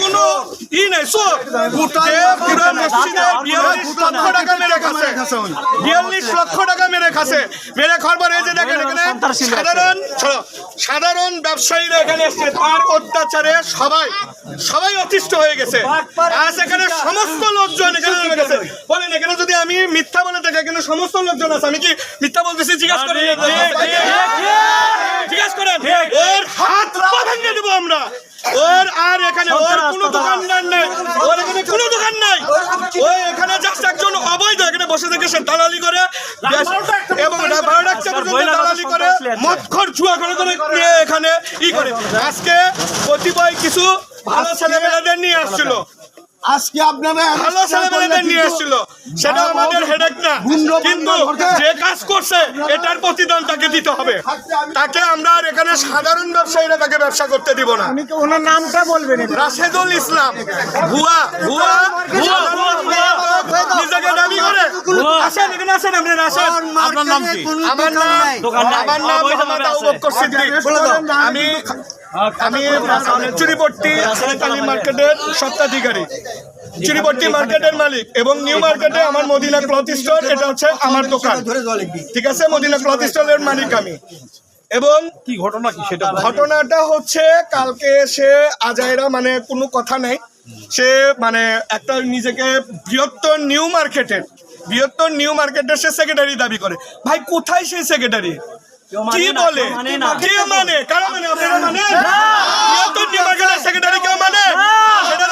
কোনো ই নাই পুরো মসজিদে 42 লক্ষ টাকা মেরে খাচ্ছে 42 লক্ষ টাকা মেরে খাচ্ছে মেরে খাওয়ার পরে এই যে দেখেন এখানে সাধারণ ব্যবসায়ীরা এখানে এসছে তার অত্যাচারে সবাই অতিষ্ঠ হয়ে গেছে আজ এখানে সমস্ত লোকজন এখানে নেমে গেছে বলেন এখানে যদি আমি মিথ্যা বলে থাকি এখানে সমস্ত লোকজন আছে আমি কি মিথ্যা বলতেছি জিজ্ঞাসা করেন ওর হাত পা ভেঙে দেবো আমরা ওর আর এখানে ওর কোনো দোকানদার নেই ওর এখানে কোনো দোকান নাই ওই এখানে জাস্ট একজন অবৈধ এখানে বসে থেকে সে দালালি করে এবং দালালি করে মদখোর জুয়া করে এখানে ই করে আজকে কতিপয় কিছু ভালো ছেলেমেয়েদের নিয়ে আসছিল আজকে আপনারা ভালো ছেলেমেয়েদের নিয়ে এসেছিল সেটা আমাদের হেডেক না কিন্তু যে কাজ করছে এটার প্রতিদান তাকে দিতে হবে তাকে আমরা আর এখানে সাধারণ ব্যবসায়ীরা তাকে ব্যবসা করতে দিব না ওনার নামটা বলবেন রাশেদুল ইসলাম ভুয়া নিজেকে দাবি করে আসেন এখানে আসেন আপনারা আসেন আপনার নাম কি আমার নাম মোহাম্মদ আবু বকর সিদ্দিক আমি চুরিপট্টি কালী মার্কেটের স্বত্বাধিকারী চুরিপট্টি মার্কেটের মালিক এবং নিউ মার্কেটে আমার মদিনা ক্লথ স্টোর এটা হচ্ছে আমার দোকান ঠিক আছে মদিনা ক্লথ স্টোরের মালিক আমি এবং কি ঘটনা কি সেটা ঘটনাটা হচ্ছে কালকে সে আজাইরা মানে কোনো কথা নেই সে মানে একটা নিজেকে বৃহত্তর নিউ মার্কেটের সে সেক্রেটারি দাবি করে ভাই কোথায় সেই সেক্রেটারি কি বলে কে মানে কারা মানে আপনারা মানে বৃহত্তর নিউ মার্কেটের সেক্রেটারি কেউ মানে সেটার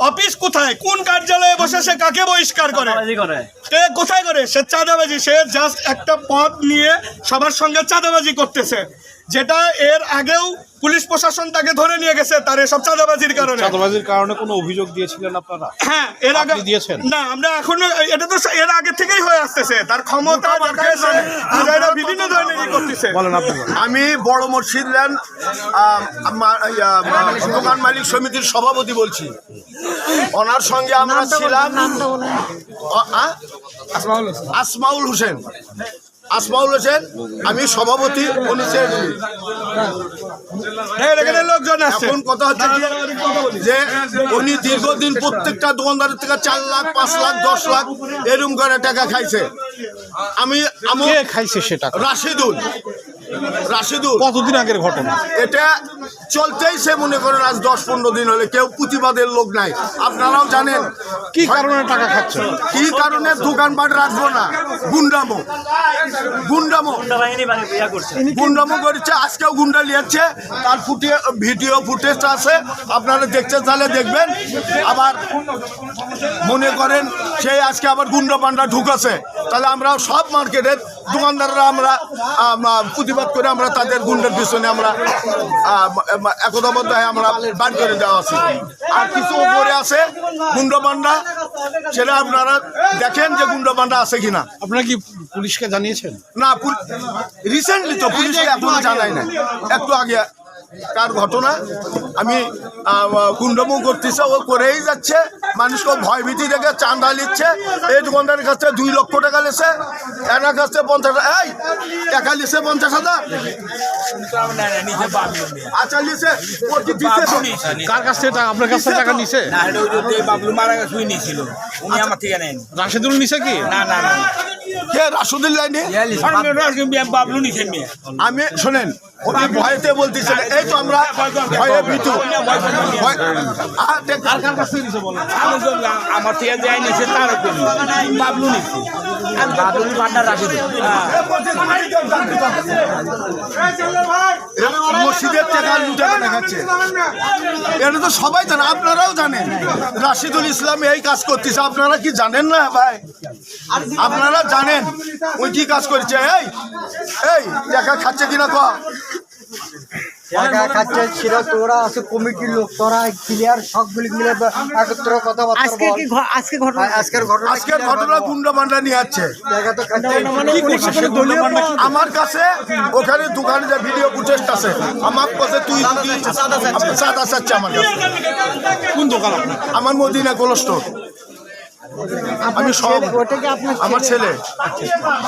অফিস কোথায় কোন কার্যালয়ে বসে সে কাকে বহিষ্কার করে কোথায় করে সে চাঁদাবাজি সে জাস্ট একটা পদ নিয়ে সবার সঙ্গে চাঁদাবাজি করতেছে যেটা এর আগেও পুলিশ প্রশাসন তাকে ধরে নিয়ে গেছে তার এসব চাঁদাবাজির কারণে কোনো অভিযোগ দিয়েছিলেন আপনারা হ্যাঁ এর আগে দিয়েছেন না আমরা এখনো এটা তো এর আগে থেকেই হয়ে আসতেছে তার ক্ষমতা বিভিন্ন ধরনের করতেছে বলেন আপনি আমি বড় মসজিদ ল্যান্ড দোকান মালিক সমিতির সভাপতি বলছি ওনার সঙ্গে আমরা ছিলাম আসমাউল হোসেন আমি সভাপতি এখন কথা হচ্ছে যে উনি দীর্ঘদিন প্রত্যেকটা দোকানদারের থেকে 4 লাখ 5 লাখ 10 লাখ এরকম করে টাকা খাইছে আমি খাইছে সেটা রাশিদুল কতদিন আগের ঘটনা এটা চলতেই সে মনে করেন আজ 10-15 দিন হলে কেউ প্রতিবাদের লোক নাই আপনারাও জানেন কি কারণে টাকা খাচ্ছে কি কারণে দোকানপাট রাখবো না গুন্ডামো করছে আজকেও গুন্ডা লিয়াচ্ছে তার ভিডিও ফুটেজ আছে আপনারা দেখতে চাইলে দেখবেন আবার মনে করেন সেই আজকে আবার গুন্ডা পান্ডা ঢুকেছে তাহলে আমরা সব মার্কেটের দোকানদাররা আমরা প্রতিবাদ করে আমরা তাদের গুন্ডার পিছনে আমরা একতাবদ্ধ হয়ে আমরা বার করে দেওয়া আছে আর কিছু উপরে আছে গুন্ডা পান্ডা সেটা আপনারা দেখেন যে গুন্ডা পান্ডা আছে কিনা আপনারা কি পুলিশকে জানিয়েছেন না রিসেন্টলি তো পুলিশকে এখনো জানাই না একটু আগে কার ঘটনা আমি গুন্ডামো করতেছে ও করেই যাচ্ছে মানুষকে ভয়ভীতি দেখে চাঁদা নিচ্ছে এই দোকানদারের কাছে 2 লক্ষ টাকা লেছে এনার কাছে 50 টাকা লিছে 50,000 আচ্ছা লিছে কার কাছ থেকে আপনার কাছ থেকে টাকা নিছে রাশেদুল নিছে কি আমি শোনেন ভয়তে বলতেছে এই তো আমরা ভয়ে ভীত আমার থেকে যাই নিছে তার বাবলু নিচ্ছে মসজিদের টাকা লুটাকে দেখাচ্ছে এটা তো সবাই জানে আপনারাও জানেন রাশিদুল ইসলাম এই কাজ করতেছে আপনারা কি জানেন না ভাই আপনারা জানেন ওই কি কাজ করছে এই টাকা খাচ্ছে কিনা ক টাকা খাচ্ছে ছিল তোরা আছে কমিটির লোক তোরা ক্লিয়ার সবগুলি মিলে একত্র কথাবার্তা আজকের ঘটনা গুন্ডা পান্ডা নিয়ে যাচ্ছে আমার কাছে ওখানে দোকানে যে ভিডিও ফুটেজ আছে আমার কাছে তুই চাঁদা চাচ্ছে আমার কাছে কোন দোকান আমার মদিনা কোল্ড স্টোর আমি সব ওটা কি আপনার আমার ছেলে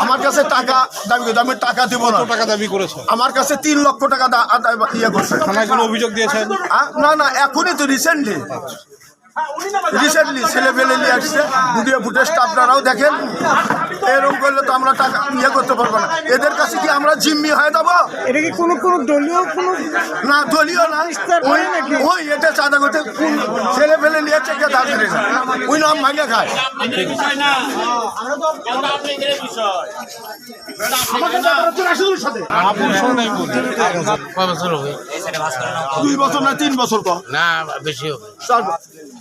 আমার কাছে টাকা দাবি করছে, আমি টাকা দিব না। কত টাকা দাবি করেছে? আমার কাছে 3 লক্ষ টাকা ইয়ে করছে। থানায় কোনো অভিযোগ দিয়েছেন? না না, এখনই তো রিসেন্টলি ছেলে পেলে নিয়ে আসছে। ভিডিও ফুটেজটা আপনারাও দেখেন। এরকম করলে তো আমরা টাকা ইয়ে করতে পারবো না। এদের কাছে কি আমরা জিম্মি হয়ে যাবো? এটা কি কোনো দলীয় কোনো না, দলীয় না, ওই এটা চাঁদা করতে ছেলে পেলে নিয়ে চেকে দাঁড়িয়ে ওই নাম ভাঙে খায়। আপনার সঙ্গে নাই বলি। 2 বছর না 3 বছর কম না বেশি হবে,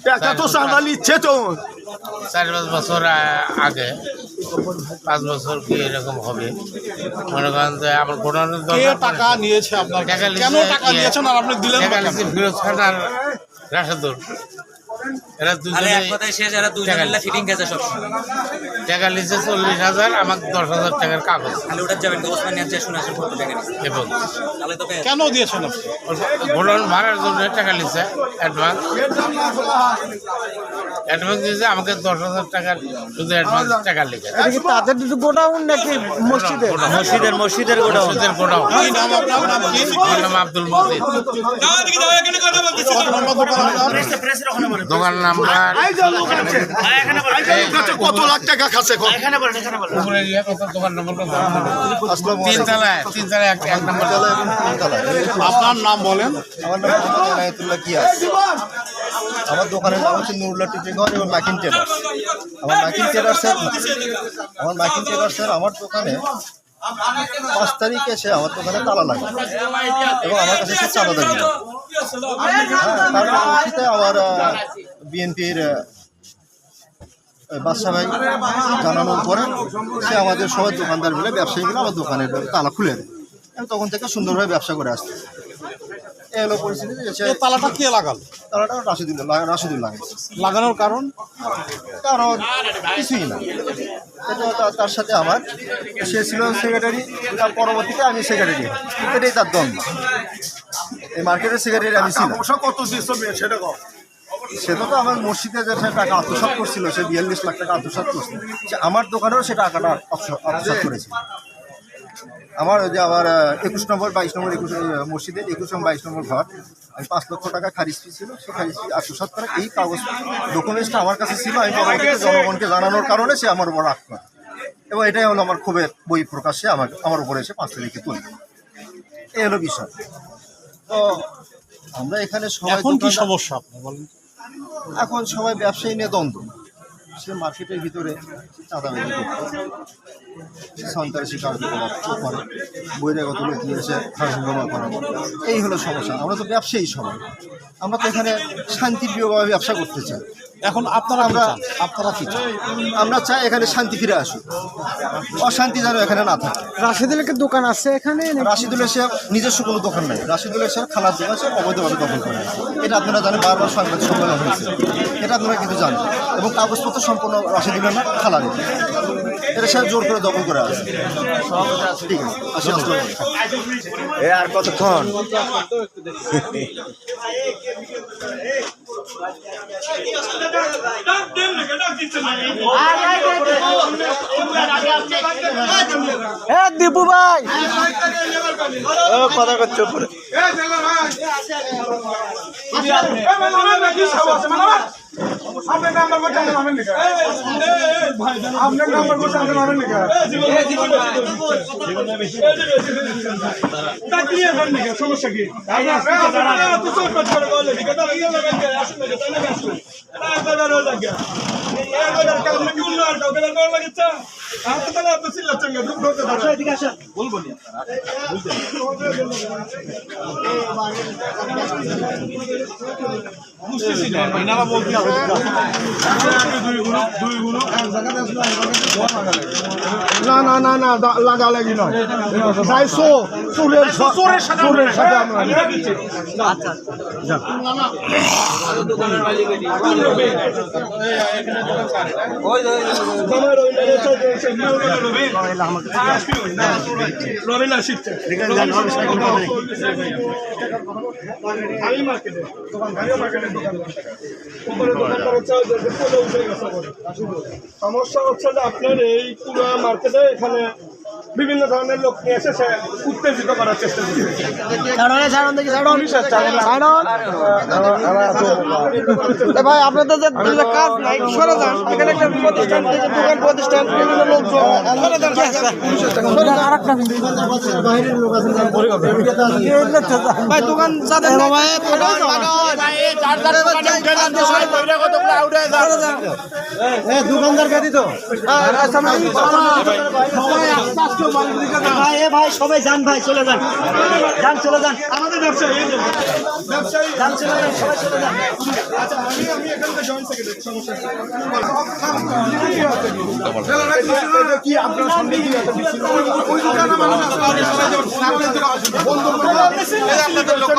টাকা তো চাঁদা নিচ্ছে তো। 4-5 বছর আগে, 5 বছর কি এরকম হবে মনে করেন যে আমার ঘটনার কে টাকা নিয়েছে আপনার কাছে? কেন টাকা নিয়েছেন আর আপনি দিলেন না কেন? ফিরোজ খান আর রাশেদুর, এরা দুজনে টাকা নিচ্ছে 40,000, আমাকে 10,000 টাকার কাগজ এবং কেন দিয়েছেন আপনি? গোডাউন ভাড়ার জন্য টাকা নিচ্ছে অ্যাডভান্স দিয়েছে আমাকে 10,000 টাকার শুধু অ্যাডভান্স টাকা লিখে। এটা কি তাদের গোডাউন নাকি মসজিদের? মসজিদের গোডাউন। কি নাম আপনার? নাম কি? আমার নাম আব্দুল মজিদ। কত নম্বর দোকান আপনার? দোকান নাম্বার কত লাখ টাকা খাচ্ছে উপরে গিয়ে কত দোকান নম্বর কত? 3 তলায় 1 নম্বর। আপনার নাম বলেন। আমার নাম মোহাম্মদ এনায়েতুল্লাহ কিয়াস। আমার দোকানের নাম হচ্ছে নুরুল্লাহ টিটিঘর এবং মাকিন টেলার্স। আমার মাকিন টেলার্সের আমার দোকানে 5 তারিখে এসে আমার দোকানে তালা লাগে এবং আমার কাছে সে চাঁদা দাবি করে। তার পরবর্তীতে আমার বিএনপির বাদশা ভাই জানানোর পরে সে আমাদের সবাই দোকানদার মিলে ব্যবসায়ী মিলে আমার দোকানের তালা খুলে দেয়। আমি তখন থেকে সুন্দরভাবে ব্যবসা করে আসছি। এই হলো পরিস্থিতি। এই তালাটা কে লাগাল? তালাটা রাশিদুল লাগাইছে। লাগানোর কারণ? কারণ কিছুই না, এটা তার সাথে আমার, সে ছিল সেক্রেটারি, তার পরবর্তীতে আমি সেক্রেটারি, এটাই তার দ্বন্দ্ব। এই মার্কেটের সেক্রেটারি আমি ছিলাম। কত সেটা কম। সেটা তো আমার মসজিদে যে টাকা আত্মসাৎ করছিল, সে 42 লাখ টাকা আত্মসাৎ করছিল, সে আমার দোকানেও সে টাকাটা আত্মসাৎ করেছে। আমার ওই যে আমার 21 নম্বর 22 নম্বর মসজিদের 21 এবং 22 নম্বর ঘর, আমি 5 লক্ষ টাকা খারিজ ফি ছিল, সে খারিজ ফি আত্মসাৎ করে এই কাগজ ডকুমেন্টসটা আমার কাছে ছিল। আমি পরবর্তীতে জনগণকে জানানোর কারণে সে আমার উপর রাগ করে এবং এটাই হলো আমার ক্ষোভের বই প্রকাশ্যে আমার উপরে এসে 5 তারিখে তুলে। এই হলো বিষয়। তো আমরা এখানে সবাই এখন কি সমস্যা আপনি বলেন? এখন সবাই ব্যবসায়ী নিয়ে দ্বন্দ্ব। সে মার্কেটের ভিতরে চাঁদাবাজি করতে, সন্ত্রাসী কার্যকলাপ করে, বহিরাগত লোক নিয়ে এসে হাসিঙ্গমা করে, এই হলো সমস্যা। আমরা তো ব্যবসায়ী সবাই, আমরা তো এখানে শান্তিপ্রিয়ভাবে ব্যবসা করতে চাই। এখন আপনারা কি চান? আমরা চাই এখানে শান্তি ফিরে আসুক, অশান্তি যেন এখানে না থাকে। রাশিদুলের কি দোকান আছে এখানে? রাশিদুলের সে নিজস্ব কোনো দোকান নাই। রাশিদুলের সে খালার দোকান, সে অবৈধভাবে দখল করে। এটা আপনারা জানেন, বারবার সাংবাদিক সম্মেলন হয়েছে, এটা আপনারা কিন্তু জানেন। এবং কাগজপত্র সম্পূর্ণ রাশিদুলের না, খালার। এটা সে জোর করে দখল করে আছে। ঠিক আছে, আসি আর কতক্ষণ? দীপু ভাই কথা করছো উপরে। সমস্যা কি? বলবো না না না না, লাগালাগি নয়, চোরের সাথে আমরা রবি না শিখছে আমি মার্কেটে সমস্যা হচ্ছে যে আপনার এই পুরো মার্কেটে এখানে বিভিন্ন ধরনের লোক নিয়ে এসে সে উত্তেজিত করার চেষ্টা করছে ভাই আপনাদের যে কাজ নাই সরে যান এখানে একটা প্রতিষ্ঠান থেকে দোকান প্রতিষ্ঠান বিভিন্ন লোকজন সরে যান ভাই দোকান যাদের দোকানদার কে দিত ভাই ভাই সবাই যান ভাই চলে যান যান চলে যান আমাদের ব্যবসায়ী যান চলে যান সবাই চলে যান আচ্ছা আমি এখানে জয়েন্ট সেক্রেটারি সমস্যা কি আপনার সঙ্গে কি একটা বিচ্ছিন্ন ওই দোকানে মানুষ বন্ধ করে আপনাদের লোক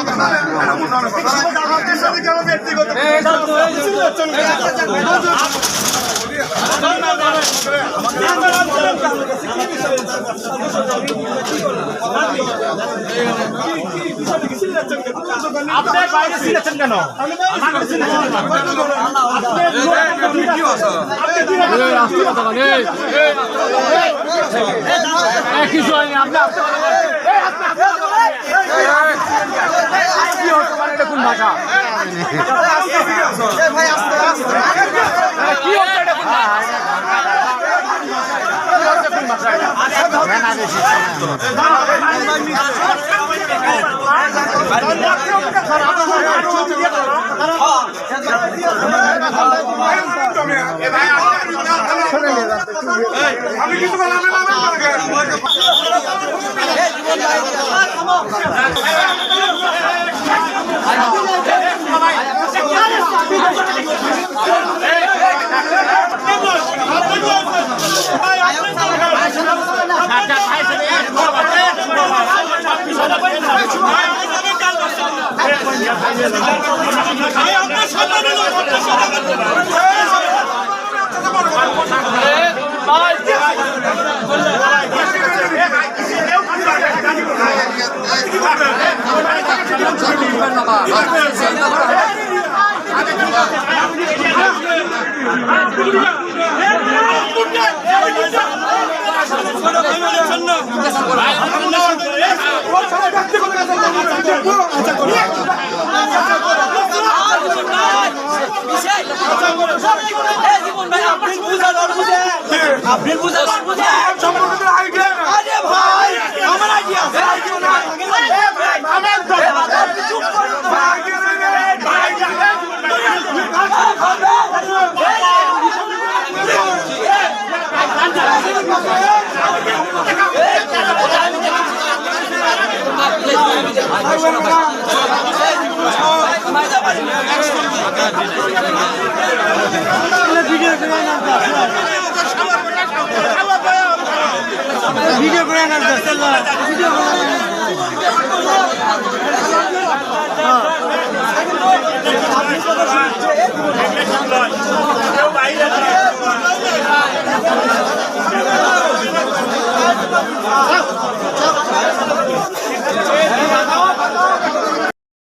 আপনার বাইরে ছিলেছেন কেন কিছু হয়নি আপনার কোন ভাষা কি হচ্ছে এটা কোন আমি কিছু ভিডিও করে